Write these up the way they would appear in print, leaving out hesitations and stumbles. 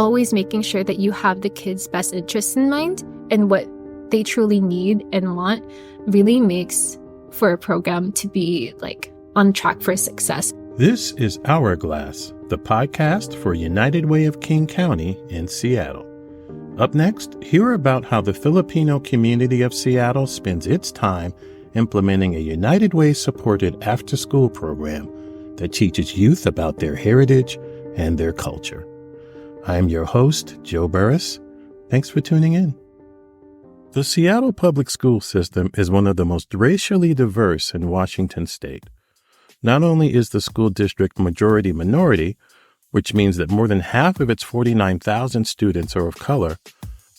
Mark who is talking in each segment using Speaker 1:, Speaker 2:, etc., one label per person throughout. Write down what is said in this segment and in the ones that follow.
Speaker 1: always making sure that you have the kids' best interests in mind and what they truly need and want really makes for a program to be like on track for success.
Speaker 2: This is Hourglass, the podcast for United Way of King County in Seattle. Up next, hear about how the Filipino Community of Seattle spends its time implementing a United Way supported after-school program that teaches youth about their heritage and their culture. I'm your host, Joe Burris. Thanks for tuning in. The Seattle public school system is one of the most racially diverse in Washington state. Not only is the school district majority minority, which means that more than half of its 49,000 students are of color,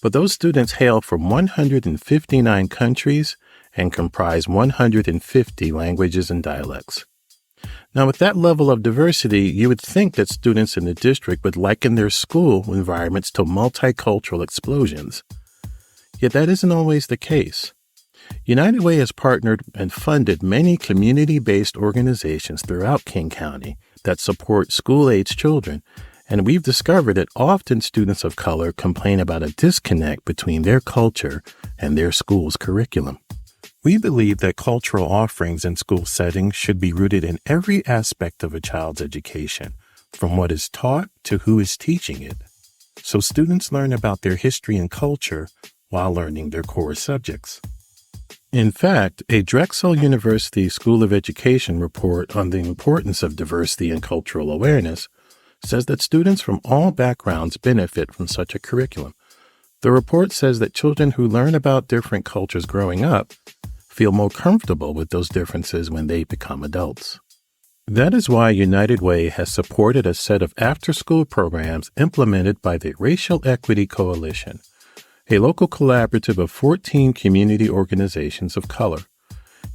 Speaker 2: but those students hail from 159 countries and comprise 150 languages and dialects. Now, with that level of diversity, you would think that students in the district would liken their school environments to multicultural explosions. Yet that isn't always the case. United Way has partnered and funded many community-based organizations throughout King County that support school-age children, and we've discovered that often students of color complain about a disconnect between their culture and their school's curriculum. We believe that cultural offerings in school settings should be rooted in every aspect of a child's education, from what is taught to who is teaching it, so students learn about their history and culture while learning their core subjects. In fact, a Drexel University School of Education report on the importance of diversity and cultural awareness says that students from all backgrounds benefit from such a curriculum. The report says that children who learn about different cultures growing up feel more comfortable with those differences when they become adults. That is why United Way has supported a set of after-school programs implemented by the Racial Equity Coalition, a local collaborative of 14 community organizations of color.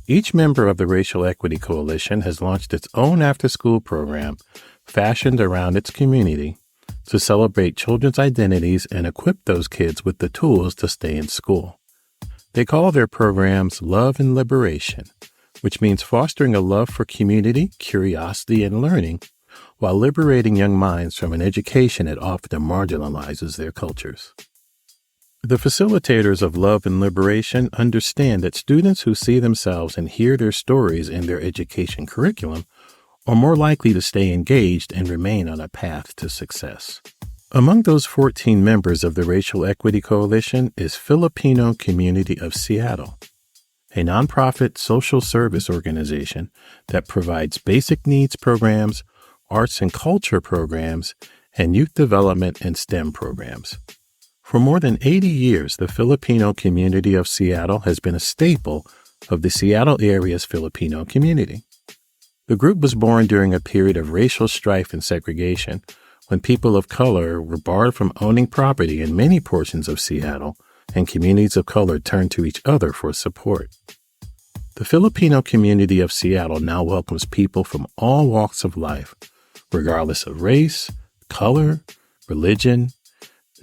Speaker 2: Each member of the Racial Equity Coalition has launched its own after-school program fashioned around its community to celebrate children's identities and equip those kids with the tools to stay in school. They call their programs Love and Liberation, which means fostering a love for community, curiosity, and learning while liberating young minds from an education that often marginalizes their cultures. The facilitators of Love and Liberation understand that students who see themselves and hear their stories in their education curriculum are more likely to stay engaged and remain on a path to success. Among those 14 members of the Racial Equity Coalition is Filipino Community of Seattle, a nonprofit social service organization that provides basic needs programs, arts and culture programs, and youth development and STEM programs. For more than 80 years, the Filipino Community of Seattle has been a staple of the Seattle area's Filipino community. The group was born during a period of racial strife and segregation, when people of color were barred from owning property in many portions of Seattle, and communities of color turned to each other for support. The Filipino Community of Seattle now welcomes people from all walks of life, regardless of race, color, religion,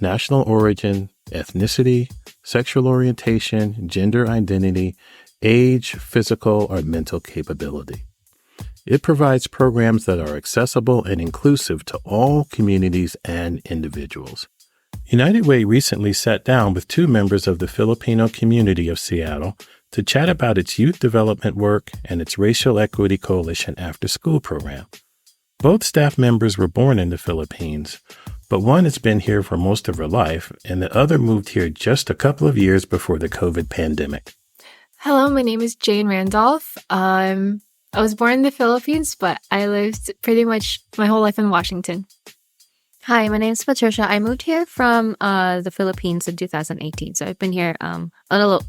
Speaker 2: national origin, ethnicity, sexual orientation, gender identity, age, physical, or mental capability. It provides programs that are accessible and inclusive to all communities and individuals. United Way recently sat down with two members of the Filipino Community of Seattle to chat about its youth development work and its Racial Equity Coalition after-school program. Both staff members were born in the Philippines, but one has been here for most of her life, and the other moved here just a couple of years before the COVID pandemic.
Speaker 1: Hello, my name is Jane Randolph. I was born in the Philippines, but I lived pretty much my whole life in Washington.
Speaker 3: Hi, my name is Patricia. I moved here from the Philippines in 2018, so I've been here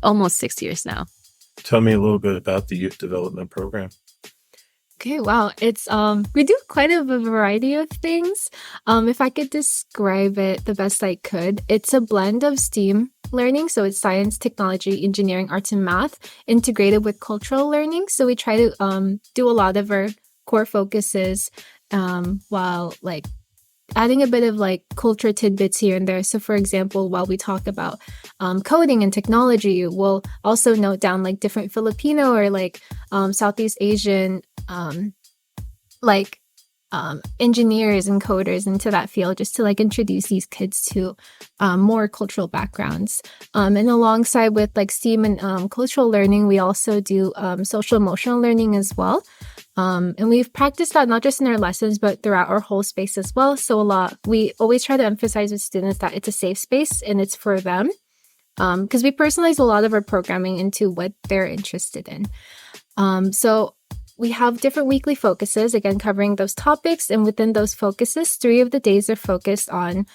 Speaker 3: almost 6 years now.
Speaker 2: Tell me a little bit about the youth development program.
Speaker 1: Okay, wow. It's we do quite a variety of things. If I could describe it the best I could, it's a blend of STEAM learning, so it's science, technology, engineering, arts, and math, integrated with cultural learning. So we try to do a lot of our core focuses while adding a bit of culture tidbits here and there. So for example, while we talk about coding and technology, we'll also note down different Filipino or Southeast Asian engineers and coders into that field, just to like introduce these kids to more cultural backgrounds. And alongside with like STEAM and cultural learning, we also do social emotional learning as well. And we've practiced that not just in our lessons, but throughout our whole space as well. So we always try to emphasize with students that it's a safe space and it's for them. Because we personalize a lot of our programming into what they're interested in. So we have different weekly focuses, again, covering those topics. And within those focuses, 3 of the days are focused on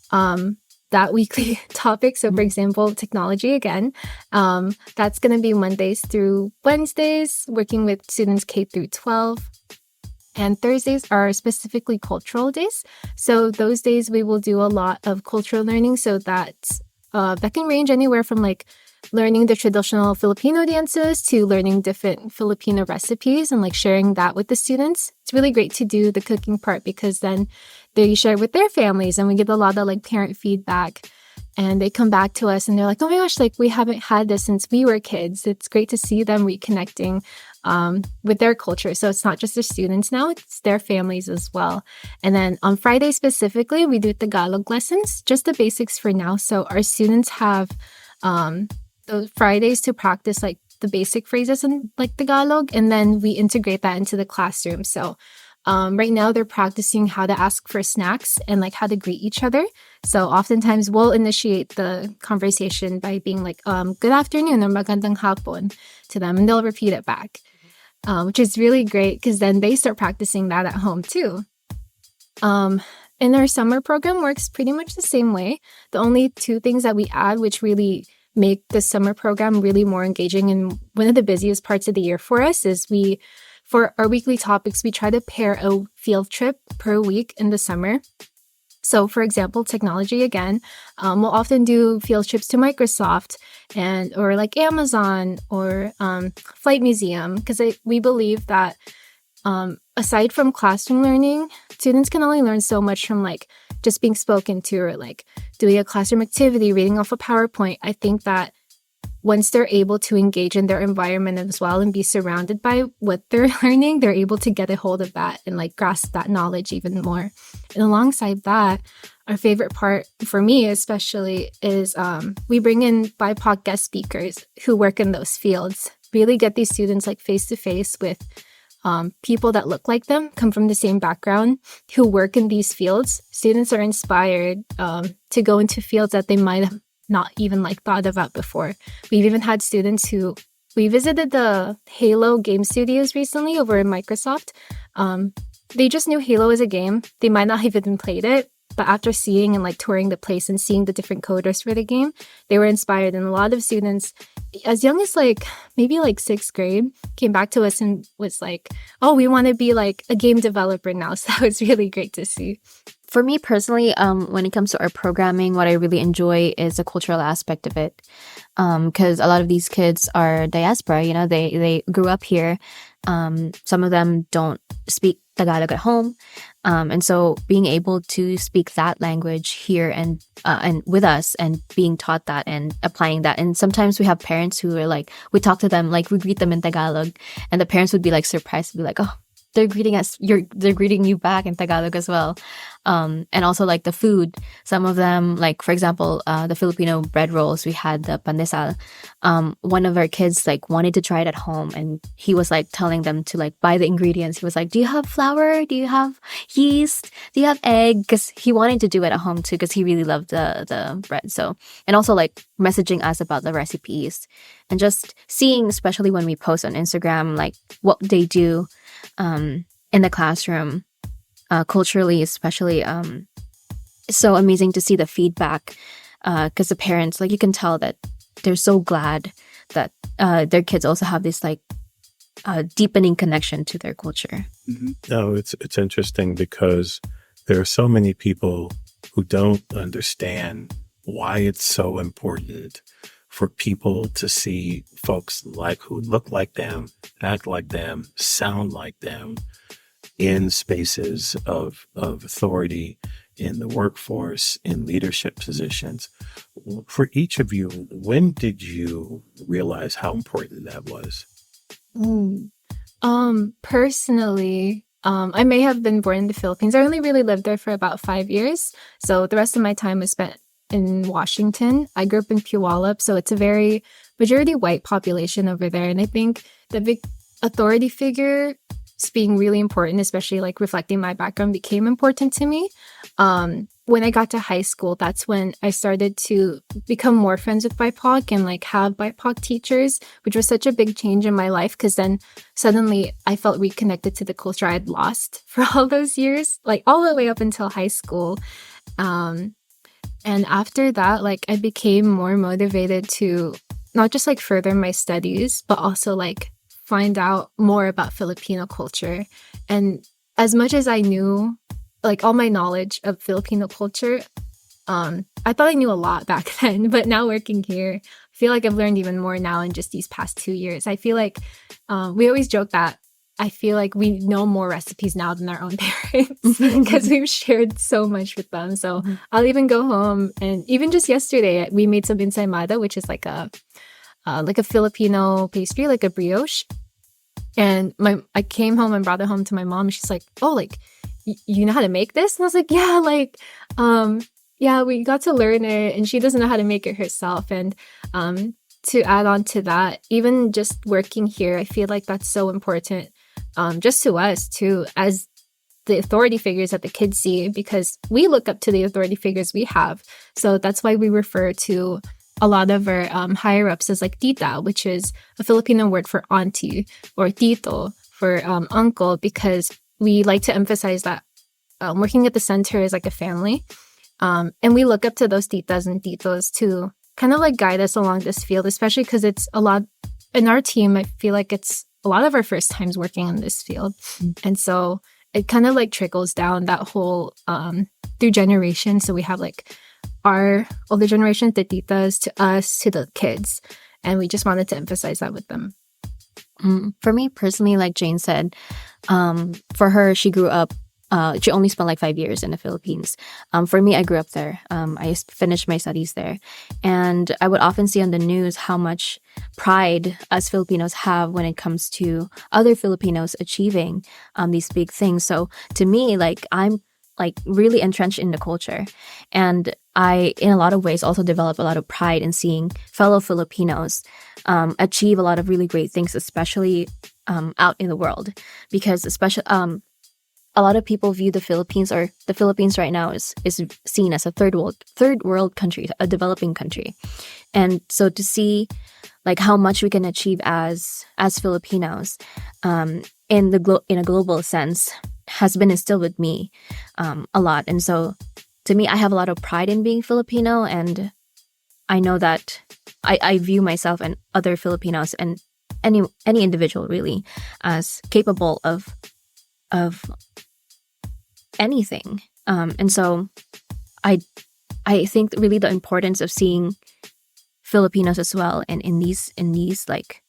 Speaker 1: that weekly topic. So, for example, technology again. That's going to be Mondays through Wednesdays, working with students K through 12. And Thursdays are specifically cultural days. So those days we will do a lot of cultural learning. So that can range anywhere from like learning the traditional Filipino dances to learning different Filipino recipes and like sharing that with the students. It's really great to do the cooking part because then they share with their families and we get a lot of like parent feedback and they come back to us and they're like, oh my gosh, like we haven't had this since we were kids. It's great to see them reconnecting with their culture. So it's not just the students now, it's their families as well. And then on Friday specifically, we do Tagalog lessons, just the basics for now. So our students have those Fridays to practice like the basic phrases in like Tagalog, and then we integrate that into the classroom. So right now they're practicing how to ask for snacks and like how to greet each other. So oftentimes we'll initiate the conversation by being like, good afternoon or magandang hapon to them, and they'll repeat it back, which is really great because then they start practicing that at home too. And our summer program works pretty much the same way. The only 2 things that we add, which really make the summer program really more engaging and one of the busiest parts of the year for us, is for our weekly topics, we try to pair a field trip per week in the summer. So for example, technology again, we'll often do field trips to Microsoft or like Amazon or Flight Museum, because we believe that aside from classroom learning, students can only learn so much from like just being spoken to or like doing a classroom activity, reading off a PowerPoint. I think that once they're able to engage in their environment as well and be surrounded by what they're learning, they're able to get a hold of that and like grasp that knowledge even more. And alongside that, our favorite part for me especially is we bring in BIPOC guest speakers who work in those fields, really get these students like face to face with people that look like them, come from the same background, who work in these fields. Students are inspired to go into fields that they might have not even like thought about before. We've even had students we visited the Halo game studios recently over in Microsoft. They just knew Halo as a game. They might not have even played it, but after seeing and like touring the place and seeing the different coders for the game, they were inspired. And a lot of students, as young as like maybe like 6th grade, came back to us and was like, oh, we want to be like a game developer now. So that was really great to see.
Speaker 3: For me personally, when it comes to our programming, what I really enjoy is the cultural aspect of it. Because a lot of these kids are diaspora, you know, they grew up here. Some of them don't speak Tagalog at home. And so being able to speak that language here and with us and being taught that and applying that. And sometimes we have parents who are like, we talk to them, like we greet them in Tagalog, and the parents would be like surprised, be like, oh, they're greeting us, they're greeting you back in Tagalog as well. And also like the food, some of them, like for example, the Filipino bread rolls, we had the pandesal. One of our kids like wanted to try it at home, and he was like telling them to like buy the ingredients. He was like, do you have flour? Do you have yeast? Do you have egg? Because he wanted to do it at home too, because he really loved the bread. So, and also like messaging us about the recipes and just seeing, especially when we post on Instagram, like what they do in the classroom, culturally especially. It's so amazing to see the feedback, because the parents, like you can tell that they're so glad that their kids also have this like deepening connection to their culture.
Speaker 2: Mm-hmm. No, it's interesting because there are so many people who don't understand why it's so important for people to see folks like who look like them, act like them, sound like them in spaces of authority, in the workforce, in leadership positions. For each of you, when did you realize how important that was?
Speaker 1: Personally, I may have been born in the Philippines. I only really lived there for about 5 years. So the rest of my time was spent in Washington. I grew up in Puyallup, so it's a very majority white population over there. And I think the big authority figure being really important, especially like reflecting my background, became important to me. When I got to high school, that's when I started to become more friends with BIPOC and like have BIPOC teachers, which was such a big change in my life because then suddenly I felt reconnected to the culture I had lost for all those years, like all the way up until high school. And after that, like I became more motivated to not just like further my studies, but also like find out more about Filipino culture. And as much as I knew, like all my knowledge of Filipino culture, I thought I knew a lot back then, but now working here, I feel like I've learned even more now in just these past 2 years. I feel like we always joke that I feel like we know more recipes now than our own parents because we've shared so much with them. So I'll even go home, and even just yesterday, we made some ensaymada, which is like a Filipino pastry, like a brioche. And I came home and brought it home to my mom. And she's like, "Oh, like you know how to make this?" And I was like, "Yeah, like, yeah, we got to learn it." And she doesn't know how to make it herself. And to add on to that, even just working here, I feel like that's so important, just to us too, as the authority figures that the kids see, because we look up to the authority figures we have. So that's why we refer to a lot of our higher ups as like tita, which is a Filipino word for auntie, or tito for uncle, because we like to emphasize that working at the center is like a family. And we look up to those titas and titos to kind of like guide us along this field, especially because it's a lot in our team. I feel like it's a lot of our first times working in this field. And so it kind of like trickles down that whole through generations. So we have like our older generation, the titas, to us, to the kids. And we just wanted to emphasize that with them.
Speaker 3: For me personally, like Jane said, for her, she grew up, she only spent like 5 years in the Philippines. For me, I grew up there. I finished my studies there. And I would often see on the news how much pride us Filipinos have when it comes to other Filipinos achieving these big things. So to me, like I'm like really entrenched in the culture. And I, in a lot of ways, also develop a lot of pride in seeing fellow Filipinos achieve a lot of really great things, especially out in the world. Because especially a lot of people view the Philippines, or the Philippines right now is seen as a third world country, a developing country. And so to see like how much we can achieve as Filipinos in a global sense has been instilled with me a lot. And so to me, I have a lot of pride in being Filipino, and I know that I view myself and other Filipinos and any individual really as capable of anything. And so I think really the importance of seeing Filipinos as well, and in these like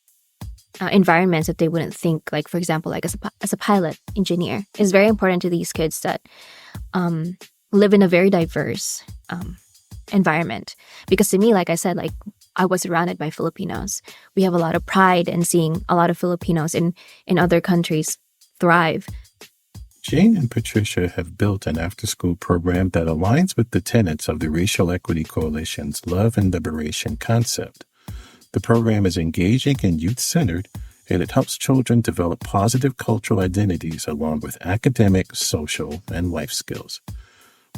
Speaker 3: environments that they wouldn't think, like for example, like as a pilot engineer, is very important to these kids that live in a very diverse environment. Because to me, like I said, like I was surrounded by Filipinos. We have a lot of pride in seeing a lot of Filipinos in other countries thrive.
Speaker 2: Jane and Patricia have built an after-school program that aligns with the tenets of the Racial Equity Coalition's Love and Liberation concept. The program is engaging and youth-centered, and it helps children develop positive cultural identities along with academic, social, and life skills.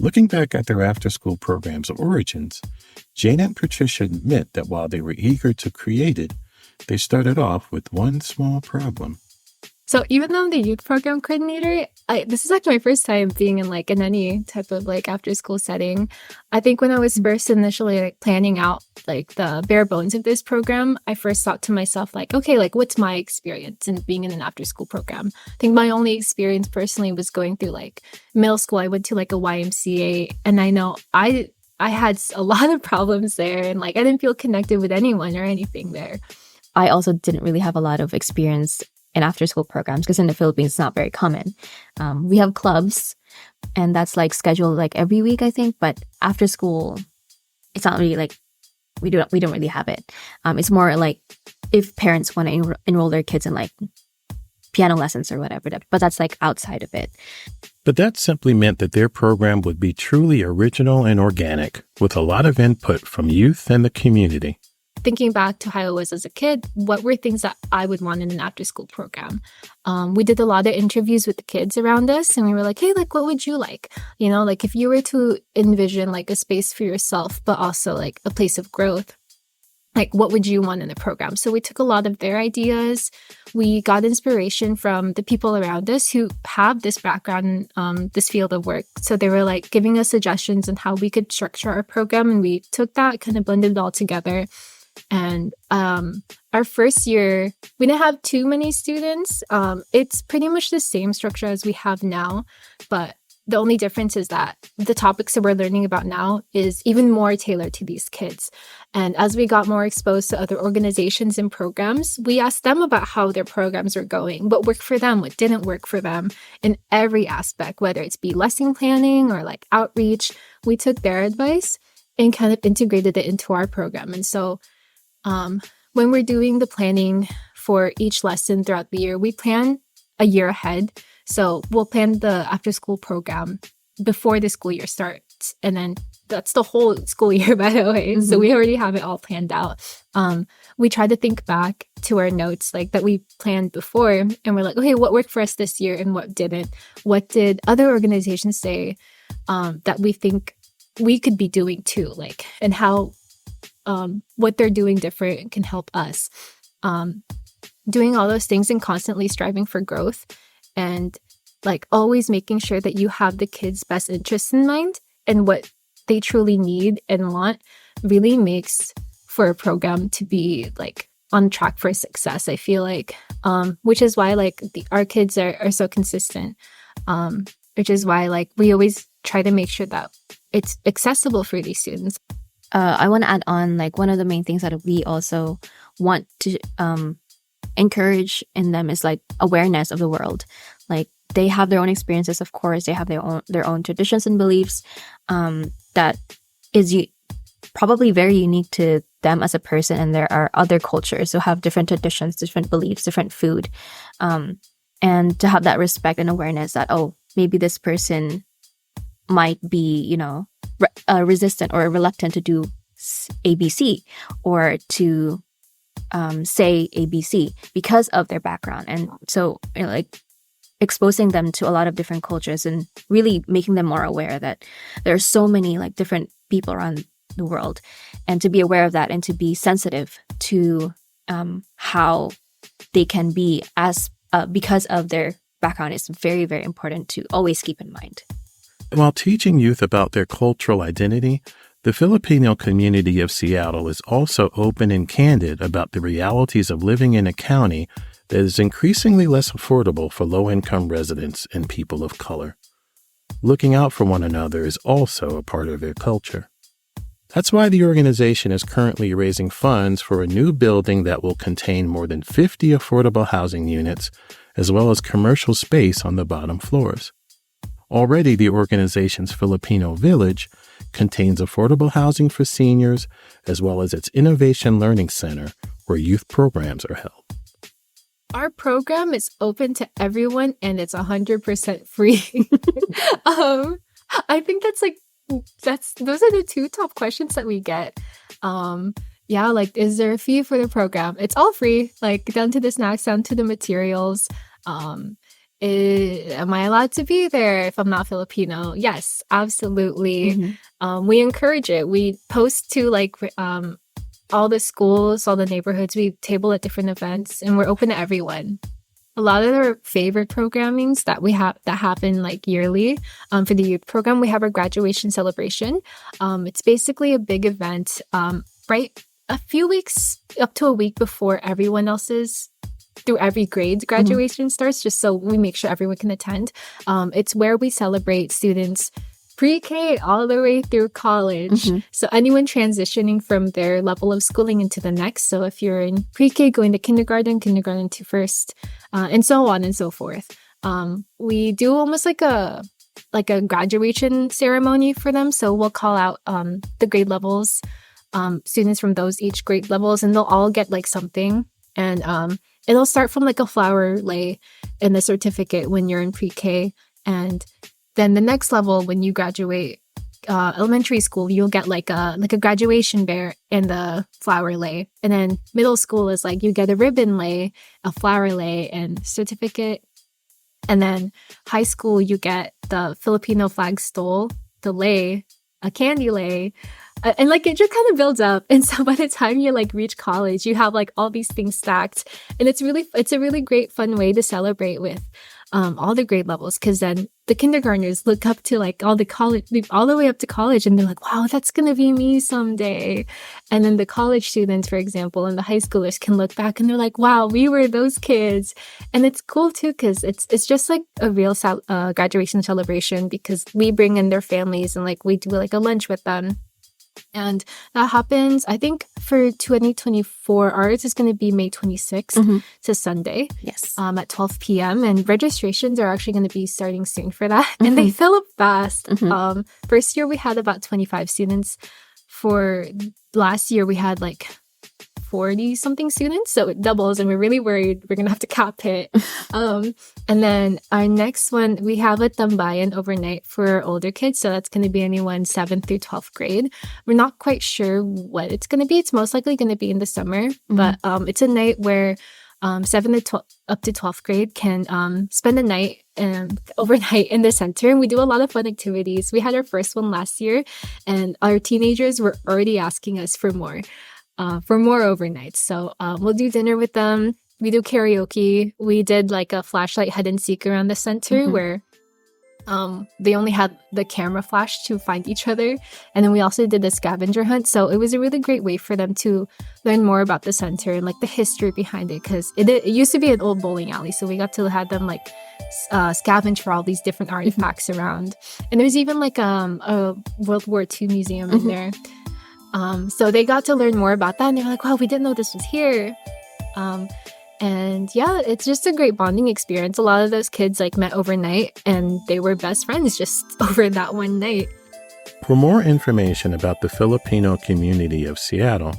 Speaker 2: Looking back at their after-school program's origins, Jane and Patricia admit that while they were eager to create it, they started off with one small problem.
Speaker 1: So even though I'm the youth program coordinator, this is actually my first time being in like in any type of like after school setting. I think when I was first initially like planning out like the bare bones of this program, I first thought to myself like, okay, like what's my experience in being in an after school program? I think my only experience personally was going through like middle school. I went to like a YMCA, and I know I had a lot of problems there, and like I didn't feel connected with anyone or anything there.
Speaker 3: I also didn't really have a lot of experience in after-school programs, because in the Philippines, it's not very common. We have clubs, and that's like scheduled like every week, I think. But after school, it's not really like we don't really have it. It's more like if parents want to enroll their kids in like piano lessons or whatever, but that's like outside of it.
Speaker 2: But that simply meant that their program would be truly original and organic, with a lot of input from youth and the community.
Speaker 1: Thinking back to how I was as a kid, what were things that I would want in an after-school program? We did a lot of interviews with the kids around us, and we were like, hey, like, what would you like? You know, like, if you were to envision, like, a space for yourself, but also, like, a place of growth, like, what would you want in the program? So we took a lot of their ideas. We got inspiration from the people around us who have this background in this field of work. So they were, like, giving us suggestions on how we could structure our program, and we took that, kind of blended it all together. And our first year, we didn't have too many students. It's pretty much the same structure as we have now, but the only difference is that the topics that we're learning about now is even more tailored to these kids. And as we got more exposed to other organizations and programs, we asked them about how their programs were going, what worked for them, what didn't work for them in every aspect, whether it's be lesson planning or like outreach. We took their advice and kind of integrated it into our program. And so when we're doing the planning for each lesson throughout the year, we plan a year ahead. So we'll plan the after-school program before the school year starts. And then that's the whole school year, by the way. So we already have it all planned out. We try to think back to our notes like that we planned before. And we're like, okay, what worked for us this year and what didn't? What did other organizations say that we think we could be doing too? Like, and how what they're doing different can help us. Doing all those things and constantly striving for growth and like always making sure that you have the kids' best interests in mind and what they truly need and want really makes for a program to be like on track for success, I feel like, which is why like our kids are so consistent, which is why like we always try to make sure that it's accessible for these students.
Speaker 3: I want to add on, like, one of the main things that we also want to encourage in them is like awareness of the world. Like, they have their own experiences, of course. They have their own traditions and beliefs that is probably very unique to them as a person. And there are other cultures who have different traditions, different beliefs, different food, and to have that respect and awareness that, oh, maybe this person might be, you know, resistant or reluctant to do ABC or to say ABC because of their background. And so, you know, like exposing them to a lot of different cultures and really making them more aware that there are so many like different people around the world, and to be aware of that and to be sensitive to how they can be as because of their background is very, very important to always keep in mind.
Speaker 2: While teaching youth about their cultural identity, the Filipino Community of Seattle is also open and candid about the realities of living in a county that is increasingly less affordable for low-income residents and people of color. Looking out for one another is also a part of their culture. That's why the organization is currently raising funds for a new building that will contain more than 50 affordable housing units, as well as commercial space on the bottom floors. Already, the organization's Filipino Village contains affordable housing for seniors, as well as its Innovation Learning Center, where youth programs are held.
Speaker 1: Our program is open to everyone, and it's 100% free. I think those are the two top questions that we get. Yeah, like, is there a fee for the program? It's all free, like down to the snacks, down to the materials. Am I allowed to be there if I'm not Filipino? Yes, absolutely. We encourage it. We post to like all the schools, all the neighborhoods. We table at different events, and we're open to everyone. A lot of our favorite programmings that we have that happen like yearly for the youth program, we have our graduation celebration. It's basically a big event, right? A few weeks up to a week before everyone else's through every grade's graduation starts, just so we make sure everyone can attend. It's where we celebrate students pre-K all the way through college. So anyone transitioning from their level of schooling into the next. So if you're in pre-K going to kindergarten to first, and so on and so forth. We do almost like a graduation ceremony for them. So we'll call out the grade levels, students from those each grade levels, and they'll all get like something. And it'll start from like a flower lay in the certificate when you're in pre-K. And then the next level, when you graduate elementary school, you'll get like a graduation bear in the flower lay. And then middle school is like you get a ribbon lay, a flower lay, and certificate. And then high school, you get the Filipino flag stole, the lay, a candy lay, and like it just kind of builds up. And so by the time you like reach college, you have like all these things stacked, and it's a really great fun way to celebrate with all the grade levels, because then the kindergartners look up to like all the way up to college, and they're like, wow, that's gonna be me someday. And then the college students, for example, and the high schoolers can look back and they're like, wow, we were those kids. And it's cool too, because it's just like a real graduation celebration, because we bring in their families and like we do like a lunch with them. And that happens, I think, for 2024. Ours is going to be May 26th to Sunday.
Speaker 3: Yes.
Speaker 1: At 12 p.m. And registrations are actually going to be starting soon for that. And they fill up fast. First year, we had about 25 students. For last year, we had like 40-something students. So it doubles, and we're really worried we're going to have to cap it. And then our next one, we have a tambayan overnight for older kids. So that's going to be anyone 7th through 12th grade. We're not quite sure what it's going to be. It's most likely going to be in the summer. But it's a night where 7th to up to 12th grade can spend the night overnight in the center. And we do a lot of fun activities. We had our first one last year, and our teenagers were already asking us for more overnights. So we'll do dinner with them. We do karaoke. We did like a flashlight hide and seek around the center where they only had the camera flash to find each other. And then we also did the scavenger hunt. So it was a really great way for them to learn more about the center and like the history behind it, because it used to be an old bowling alley. So we got to have them like scavenge for all these different artifacts around. And there's even like a World War II museum in there. So they got to learn more about that, and they were like, wow, we didn't know this was here. And yeah, it's just a great bonding experience. A lot of those kids like met overnight, and they were best friends just over that one night.
Speaker 2: For more information about the Filipino Community of Seattle,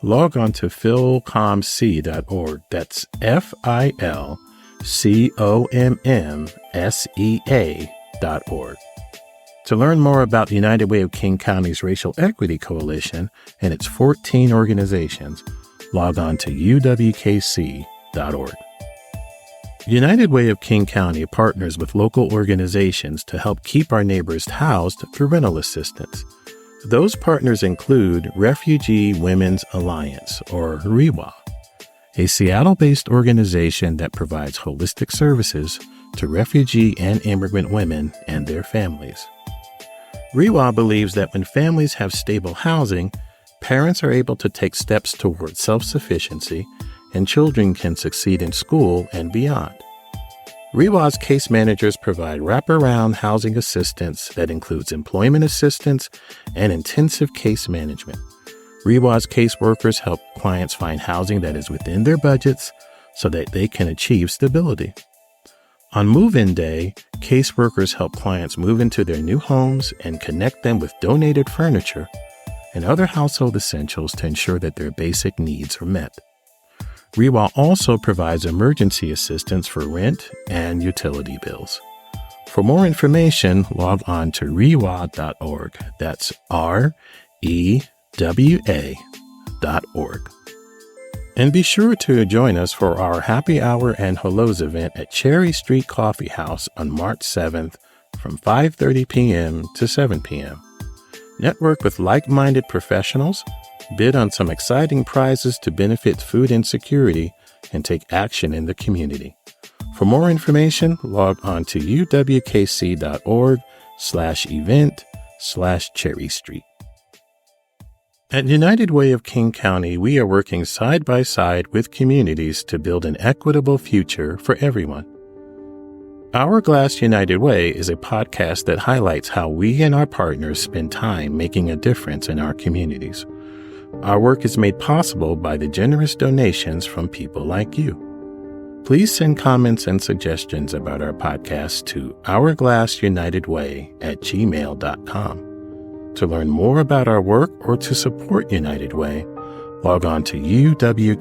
Speaker 2: log on to filcommsea.org. That's FILCOMMSEA.org. To learn more about the United Way of King County's Racial Equity Coalition and its 14 organizations, log on to uwkc.org. United Way of King County partners with local organizations to help keep our neighbors housed through rental assistance. Those partners include Refugee Women's Alliance, or REWA, a Seattle-based organization that provides holistic services to refugee and immigrant women and their families. REWA believes that when families have stable housing, parents are able to take steps toward self-sufficiency, and children can succeed in school and beyond. REWA's case managers provide wraparound housing assistance that includes employment assistance and intensive case management. REWA's caseworkers help clients find housing that is within their budgets so that they can achieve stability. On move-in day, caseworkers help clients move into their new homes and connect them with donated furniture and other household essentials to ensure that their basic needs are met. REWA also provides emergency assistance for rent and utility bills. For more information, log on to rewa.org. That's REWA.org. And be sure to join us for our Happy Hour and Hellos event at Cherry Street Coffee House on March 7th from 5:30 p.m. to 7 p.m. Network with like-minded professionals, bid on some exciting prizes to benefit food insecurity, and take action in the community. For more information, log on to uwkc.org/event/Cherry Street. At United Way of King County, we are working side by side with communities to build an equitable future for everyone. Hourglass United Way is a podcast that highlights how we and our partners spend time making a difference in our communities. Our work is made possible by the generous donations from people like you. Please send comments and suggestions about our podcast to hourglassunitedway@gmail.com. To learn more about our work or to support United Way, log on to uwkc.org.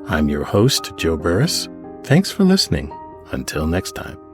Speaker 2: I'm your host, Joe Burris. Thanks for listening. Until next time.